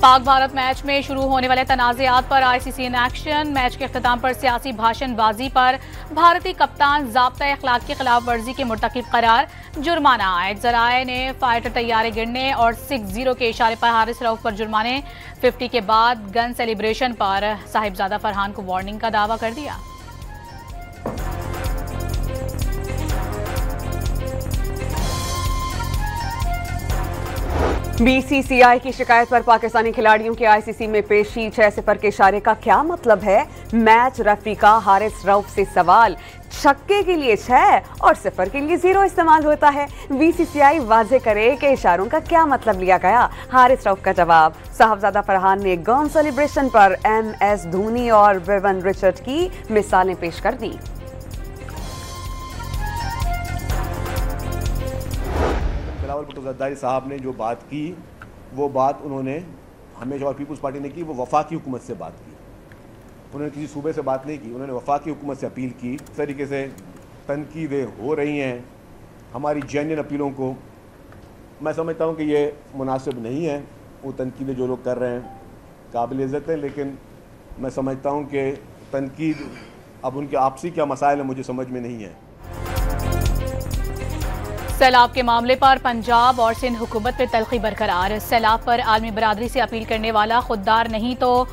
Pak Bharat match में शुरू होने वाले तनाज़ात पर आईसीसी इन एक्शन। मैच के अख्ताम पर सियासी भाषणबाजी पर भारतीय कप्तान ज़ाब्ता अखलाक की खिलाफ वर्जी के मुर्तकिब करार, जुर्माना आयद। ज़राए ने फाइटर तैयारे गिरने और 6-0 के इशारे पर हारिस रऊफ पर जुर्माने। 50 के बाद गन सेलिब्रेशन पर साहिबजादा फरहान को वार्निंग का दावा कर दिया। बीसीसीआई की शिकायत पर पाकिस्तानी खिलाड़ियों की आईसीसी में पेशी। 6-0 के इशारे का क्या मतलब है? मैच रेफरी का हारिस रऊफ से सवाल। छक्के के लिए 6 और 0 के लिए 0 इस्तेमाल होता है। बीसीसीआई वाजे करे कि इशारों का क्या मतलब लिया गया। हारिस रऊफ का जवाब। साहबजादा फरहान ने गन सेलिब्रेशन पर एमएस धोनी और विवन रिचर्ड की मिसालें पेश कर दी। भुट्टो ज़रदारी साहब ने जो बात की, वो बात उन्होंने हमेशा और पीपल्स पार्टी ने की, वो वफाकी हुकूमत से बात की। उन्होंने किसी सूबे से बात नहीं की, उन्होंने वफाकी हुकूमत से अपील की। इस तरीके से तनकीदें हो रही हैं हमारी जेन्युइन अपीलों को। मैं समझता हूँ कि ये मुनासिब नहीं है। वो तनकीदें जो लोग कर रहे हैं काबिल इज़्ज़त है, लेकिन मैं समझता हूँ कि तनकीद अब उनके आपसी क्या मसाइल है मुझे समझ में नहीं है। सैलाब के मामले पर पंजाब और सिंध हुकूमत में तल्खी बरकरार। सैलाब पर आलमी बरादरी से अपील करने वाला खुददार नहीं तो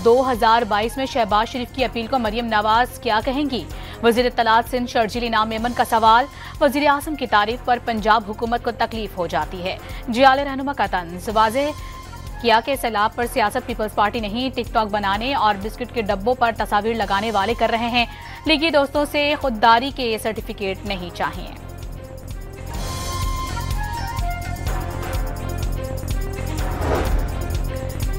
2022 में शहबाज शरीफ की अपील को मरियम नवाज क्या कहेंगी? वज़ीर इत्तलात सिंध शर्जील इनाम मेमन का सवाल। वज़ीर आज़म की तारीफ पर पंजाब हुकूमत को तकलीफ हो जाती है। जियाल रहनुमा का तंज। वाज़ेह किया कि सैलाब पर सियासत पीपल्स पार्टी नहीं, टिकटॉक बनाने और बिस्किट के डब्बों पर तस्वीर लगाने वाले कर रहे हैं। लीगी दोस्तों से खुददारी के ये सर्टिफिकेट नहीं चाहिए।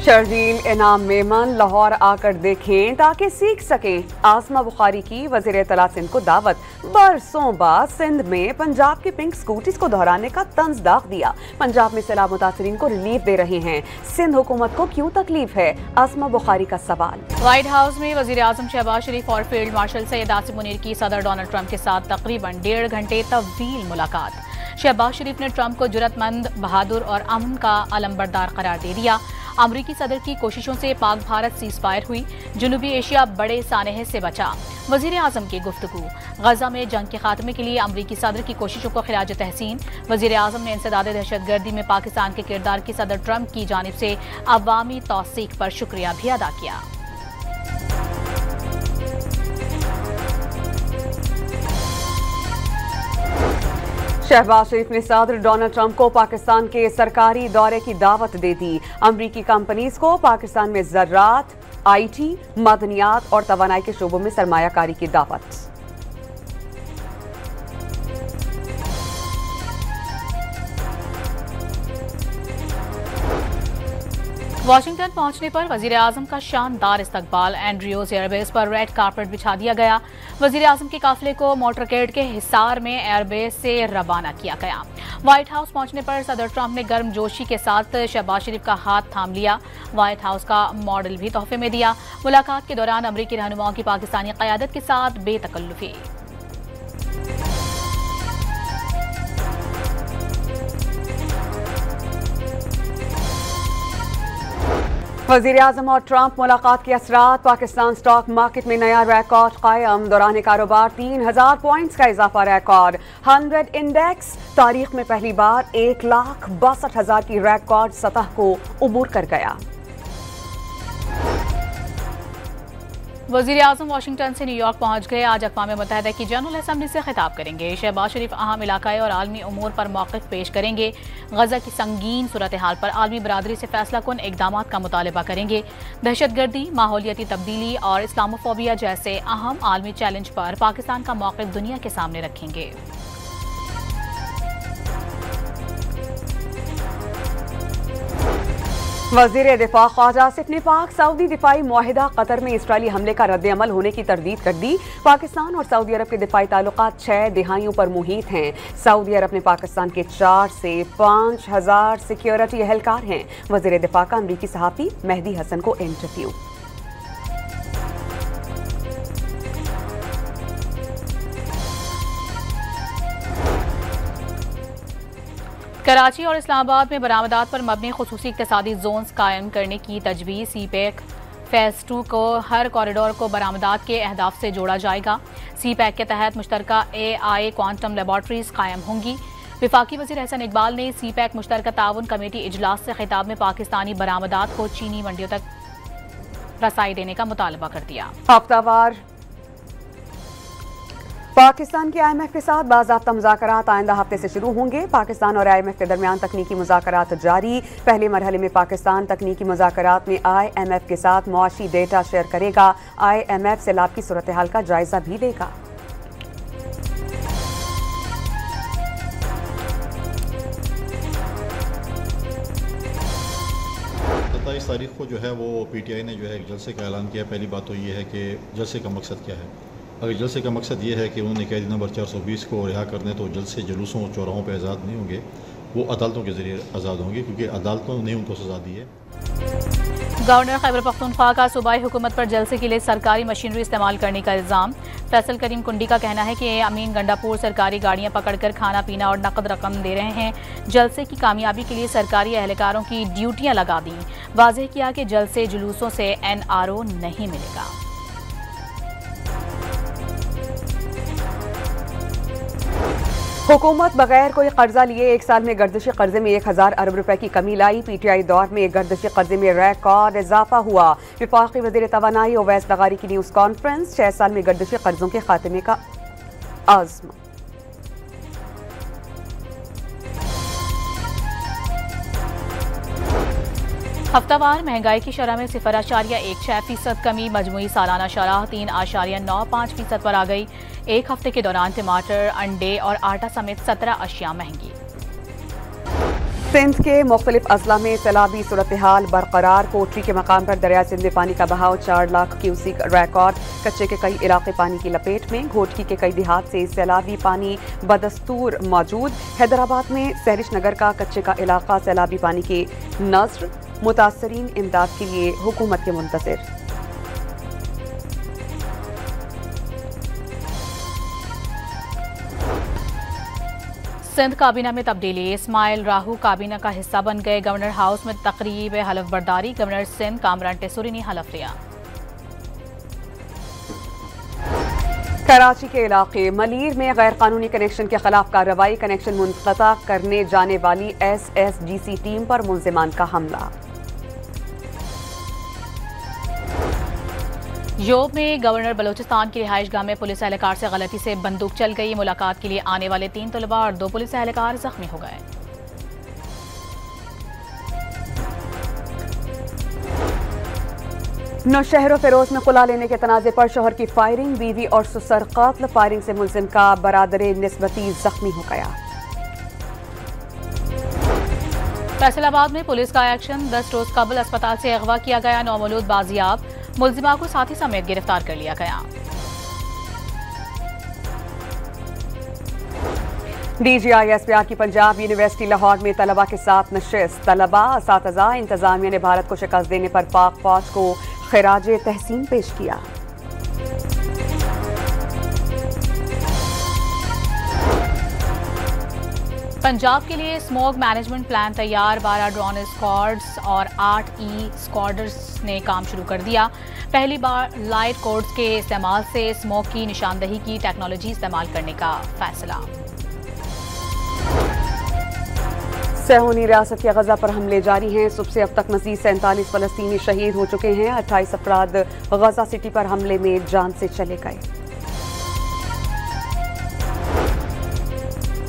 शर्जील इनाम मेमन लाहौर आकर देखें ताकि सीख सकें। आसमा बुखारी की वज़ीर इत्तलात सिंध को दावत। बरसों बाद सिंध में पंजाब के पिंक स्कूटीज को दोहराने का तंज दाग दिया। पंजाब में सैलाब मुतासरीन को रिलीफ दे रहे हैं। सिंध हुकूमत को क्यों तकलीफ है? आसमा बुखारी का सवाल। व्हाइट हाउस में वज़ीर आज़म शहबाज शरीफ और फील्ड मार्शल सैयद आसिम मुनीर की सदर डोनाल्ड ट्रंप के साथ तकरीबन 1.5 घंटे तवील मुलाकात। शहबाज शरीफ ने ट्रंप को जुर्रतमंद, बहादुर और अमन का अलंबरदार करार दे दिया। अमरीकी सदर की कोशिशों से पाक भारत सीज फायर हुई। जनूबी एशिया बड़े सानहे से बचा। वज़ीर आज़म की गुफ्तगू। गजा में जंग के खात्मे के लिए अमरीकी सदर की कोशिशों को खिराज तहसीन। वज़ीर आज़म ने इंसदाद दहशतगर्दी में पाकिस्तान के किरदार की सदर ट्रंप की जानिब से अवामी तौसीक पर शुक्रिया भी अदा किया। शहबाज शरीफ ने सदर डोनाल्ड ट्रंप को पाकिस्तान के सरकारी दौरे की दावत दे दी। अमरीकी कंपनीज को पाकिस्तान में ज़राअत, आईटी, मदनियात और तवानाई के शोबों में सरमायाकारी की दावत। वाशिंगटन पहुंचने पर वज़ीर आज़म का शानदार इस्तकबाल। एंड्रियोज एयरबेस पर रेड कारपेट बिछा दिया गया। वज़ीर आज़म के काफिले को मोटरकेड के हिसार में एयरबेस से रवाना किया गया। व्हाइट हाउस पहुंचने पर सदर ट्रंप ने गर्मजोशी के साथ शहबाज शरीफ का हाथ थाम लिया। व्हाइट हाउस का मॉडल भी तोहफे में दिया। मुलाकात के दौरान अमरीकी रहनुमाओं की पाकिस्तानी क़यादत के साथ बेतकल्लुफ़ी। वज़ीर आज़म और ट्रंप मुलाकात के असरात। पाकिस्तान स्टॉक मार्केट में नया रिकॉर्ड कायम। दौरान कारोबार 3000 पॉइंट्स का इजाफा रिकॉर्ड। 100 इंडेक्स तारीख में पहली बार 1,62,000 की रिकॉर्ड सतह को उबूर कर गया। वज़ीर आज़म वाशिंगटन से न्यूयॉर्क पहुंच गए। आज अक़वाम मुत्तहिदा की जनरल असम्बली से खिताब करेंगे। शहबाज शरीफ अहम इलाकाई और आलमी उमूर पर मौक़िफ़ पेश करेंगे। गजा की संगीन सूरत हाल पर आलमी बरादरी से फैसला कुन इक़दामात का मुतालबा करेंगे। दहशतगर्दी, माहौलियाती तब्दीली और इस्लामोफोबिया जैसे अहम आलमी चैलेंज पर पाकिस्तान का मौक़िफ़ दुनिया के सामने रखेंगे। वज़ीर दिफा ख्वाजा आसिफ ने पाक सऊदी दिफाई मुआहिदा कतर में इसराइली हमले का रद्द-ए-अमल होने की तरदीद कर दी। पाकिस्तान और सऊदी अरब के दिफाई ताल्लुकात 6 दिहाइयों पर मुहित हैं। सऊदी अरब ने पाकिस्तान के 4 से 5,000 सिक्योरिटी एहलकार हैं। वज़ीर दिफा का अमरीकी सहाफ़ी मेहदी हसन को इंटरव्यू। कराची और इस्लामाबाद में बरामदात पर मबनी खुसूसी इक्तिसादी जोन्स कायम करने की तजवीज़। सीपैक फेज़ 2 को हर कॉरिडोर को बरामदात के अहदाफ से जोड़ा जाएगा। सीपैक के तहत मुश्तरका AI क्वांटम लेबॉर्ट्रीज कायम होंगी। वफाकी वज़ीर एहसन इकबाल ने सीपैक मुश्तरका ताउन कमेटी इजलास से खिताब में पाकिस्तानी बरामदात को चीनी मंडियों तक रसाई देने का मुतालबा कर दिया। हफ्तावार पाकिस्तान के IMF के साथ बाज़ाब्ता मुज़ाकरात आइंदा हफ्ते से शुरू होंगे। पाकिस्तान और IMF के दरमियान तकनीकी मुज़ाकरात जारी। पहले मरहले में पाकिस्तान तकनीकी मुज़ाकरात में IMF के साथ मुआशी डेटा शेयर करेगा। IMF सैलाब की सूरत हाल का जायजा भी लेगा। 27 तारीख को जो है वो PTI ने जो है एक जलसे का ऐलान किया। पहली बात तो ये है कि जलसे का मकसद क्या है। अगर जलसे का मकसद ये है कि उन्होंने कैदी नंबर 420 को रिहा करने, तो जलसे जुलूसों और चौराहों पर आज़ाद नहीं होंगे, वो अदालतों के ज़रिए आज़ाद होंगे, क्योंकि अदालतों ने उनको सज़ा दी है। गवर्नर खैबर पख्तूनख्वा का सूबाई हुकूमत पर जलसे के लिए सरकारी मशीनरी इस्तेमाल करने का इल्ज़ाम। फैसल करीम कुंडी का कहना है कि अमीन गंडापुर सरकारी गाड़ियां पकड़कर खाना पीना और नकद रकम दे रहे हैं। जलसे की कामयाबी के लिए सरकारी एहलकारों की ड्यूटियां लगा दी। वाज़ेह किया कि जलसे जुलूसों से NRO नहीं मिलेगा। हुकूमत बगैर कोई कर्जा लिए एक साल में गर्दिशी कर्जे में 1000 अरब रुपए की कमी लाई। PTI दौर में गर्दिशी कर्जे में रिकॉर्ड इजाफा हुआ। वफाकी वज़ीर तवानाई ओवैस लगारी की न्यूज़ कॉन्फ्रेंस। 6 साल में गर्दिशी कर्जों के खात्मे का आज़म। हफ्तावार महंगाई की शरह में 0.16% कमी। मजमूई सालाना शरह 3.95% पर आ गई। एक हफ्ते के दौरान टमाटर, अंडे और आटा समेत 17 अशिया महंगी। सिंध के मुख्तलिफ अजला में सैलाबी सूरत हाल बरकरार। कोटरी के मकाम पर दरिया सिंध में पानी का बहाव 4 लाख क्यूसिक रिकॉर्ड। कच्चे के कई इलाके पानी की लपेट में। घोटकी के कई देहात से सैलाबी पानी बदस्तूर मौजूद। हैदराबाद में सहरिश नगर का कच्चे का इलाका सैलाबी पानी के नज़र। मुतासरीन इमदाद के लिए हुकूमत के मुंतज़िर। सिंध काबीना में तब्दीली। इस्माइल राहू काबीना का हिस्सा बन गए। गवर्नर हाउस में तकरीब हलफ बर्दारी। गवर्नर सिंध कामरान टेसूरी ने हलफ लिया। कराची के इलाके मलीर में गैर कानूनी कनेक्शन के खिलाफ कार्रवाई। कनेक्शन मुनक़ता करने जाने वाली SSGC टीम पर मुलजिमान का हमला। योब में गवर्नर बलोचिस्तान की रिहाइशगाह में पुलिस एहलकार से गलती से बंदूक चल गई। मुलाकात के लिए आने वाले 3 तलबा और 2 पुलिस एहलकार जख्मी हो गए। नौशहर फिरोज में खुला लेने के तनाज़े पर शोहर की फायरिंग। बीवी और ससुर कत्ल। फायरिंग से मुलजिम का बरादरे निस्बती जख्मी हो गया। फैसलाबाद में पुलिस का एक्शन। 10 रोज कबल अस्पताल से अगवा किया गया। नौमौलूद बाजियाब। मुलजिमा को साथी समेत गिरफ्तार कर लिया गया। DGI SPR की पंजाब यूनिवर्सिटी लाहौर में तलबा के साथ नशिस्त। तलबा, असातिज़ा, इंतजामिया ने भारत को शिकस्त देने पर पाक फौज को खिराज तहसीन पेश किया। पंजाब के लिए स्मोक मैनेजमेंट प्लान तैयार। 12 ड्रोन स्क्वाड्स और 8 स्क्वाडर्स ने काम शुरू कर दिया। पहली बार लाइट कोड्स के इस्तेमाल से स्मोक की निशानदही की टेक्नोलॉजी इस्तेमाल करने का फैसला। सहूनी रियासत के गजा पर हमले जारी हैं। सुबह से अब तक मजीद 47 फलस्तीनी शहीद हो चुके हैं। 28 अफराद गजा सिटी पर हमले में जान से चले गए।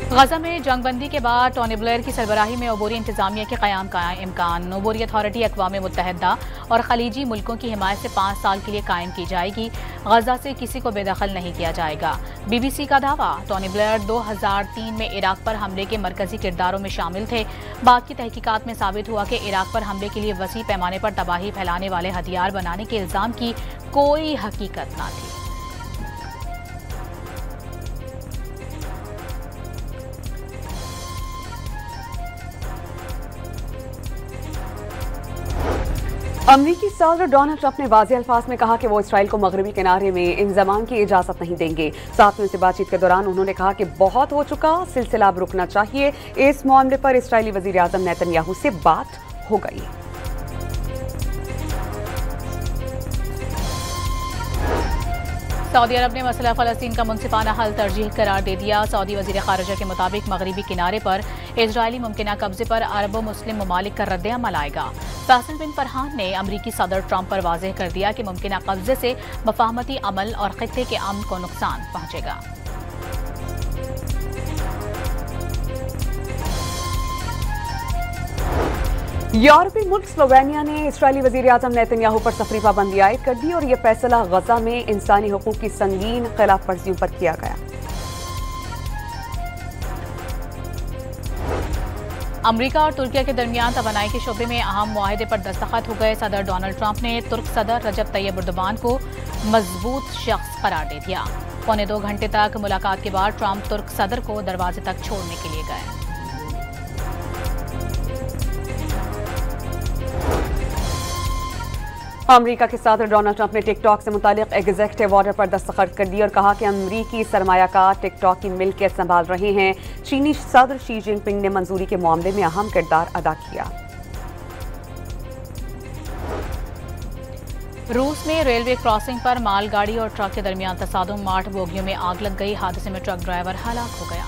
गजा में जंगबंदी के बाद टोनी ब्लेयर की सरबराही में अबूरी इंतजामिया के क़याम का इम्कान। अबूरी अथॉरिटी अक़वाम मुत्तहिदा और खलीजी मुल्कों की हिमायत से 5 साल के लिए कायम की जाएगी। गजा से किसी को बेदखल नहीं किया जाएगा। BBC का दावा। टोनी ब्लेयर 2003 में इराक पर हमले के मरकजी किरदारों में शामिल थे। बाद की तहकीकात में साबित हुआ कि इराक पर हमले के लिए वसी पैमाने पर तबाही फैलाने वाले हथियार बनाने के इल्ज़ाम की कोई हकीकत न थी। अमरीकी सदर डोनाल्ड ट्रंप ने वाज़ेह अल्फाज में कहा कि वो इसराइल को मगरबी किनारे में इंजमाम की इजाजत नहीं देंगे। साथियों से बातचीत के दौरान उन्होंने कहा कि बहुत हो चुका, सिलसिला अब रुकना चाहिए। इस मामले पर इसराइली वजीर आजम नेतन्याहू से बात हो गई। सऊदी अरब ने मसला फ़लस्तीन का मुनसिफाना हल तरजीह करार दे दिया। सऊदी वज़ीर ख़ारिजा के मुताबिक मगरबी किनारे पर इजरायली मुमकिना कब्जे पर अरब मुस्लिम ममालिक का रद्द-ए-अमल आएगा। फैसल बिन फरहान ने अमरीकी सदर ट्रंप पर वाज़ेह कर दिया कि मुमकिना कब्जे से मफाहमती अमल और खित्ते के अमन को नुकसान पहुंचेगा। यूरोपीय मुल्क स्लोवेनिया ने इसराइली वजीर आजम नेतन्याहू पर सफरी पाबंदी आयद कर दी और यह फैसला गजा में इंसानी हुकूक की संगीन खिलाफ वर्जियों पर किया गया। अमरीका और तुर्की के दरमियान तवानाई के शोबे में अहम मुआहदे पर दस्तखत हो गए। सदर डोनाल्ड ट्रंप ने तुर्क सदर रजब तैयब एर्दोगान को मजबूत शख्स करार दे दिया। 1.25 घंटे तक मुलाकात के बाद ट्रंप तुर्क सदर को दरवाजे तक छोड़ने के लिए गए। अमेरिका के सदर डोनाल्ड ट्रंप ने टिकटॉक से मुतालिक एग्जीक्यूटिव ऑर्डर पर दस्तखत कर दी और कहा कि अमरीकी सरमायाकार टिकटॉक की मिल्कियत संभाल रहे हैं। चीनी सदर शी जिनपिंग ने मंजूरी के मामले में अहम किरदार अदा किया। रूस में रेलवे क्रॉसिंग पर मालगाड़ी और ट्रक के दरमियान तसादुम, 8 बोगियों में आग लग गई। हादसे में ट्रक ड्राइवर हलाक हो गया।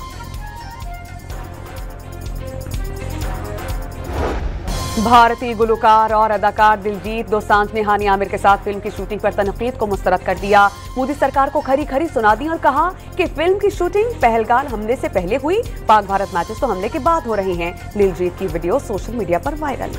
भारतीय गुलकार और अदाकार दिलजीत दोसांझ ने हानी आमिर के साथ फिल्म की शूटिंग पर तनकीद को मुस्तरद कर दिया। मोदी सरकार को खरी खरी सुना दी और कहा कि फिल्म की शूटिंग पहलगाम हमले से पहले हुई, पाक भारत मैचेस तो हमले के बाद हो रहे हैं। दिलजीत की वीडियो सोशल मीडिया पर वायरल।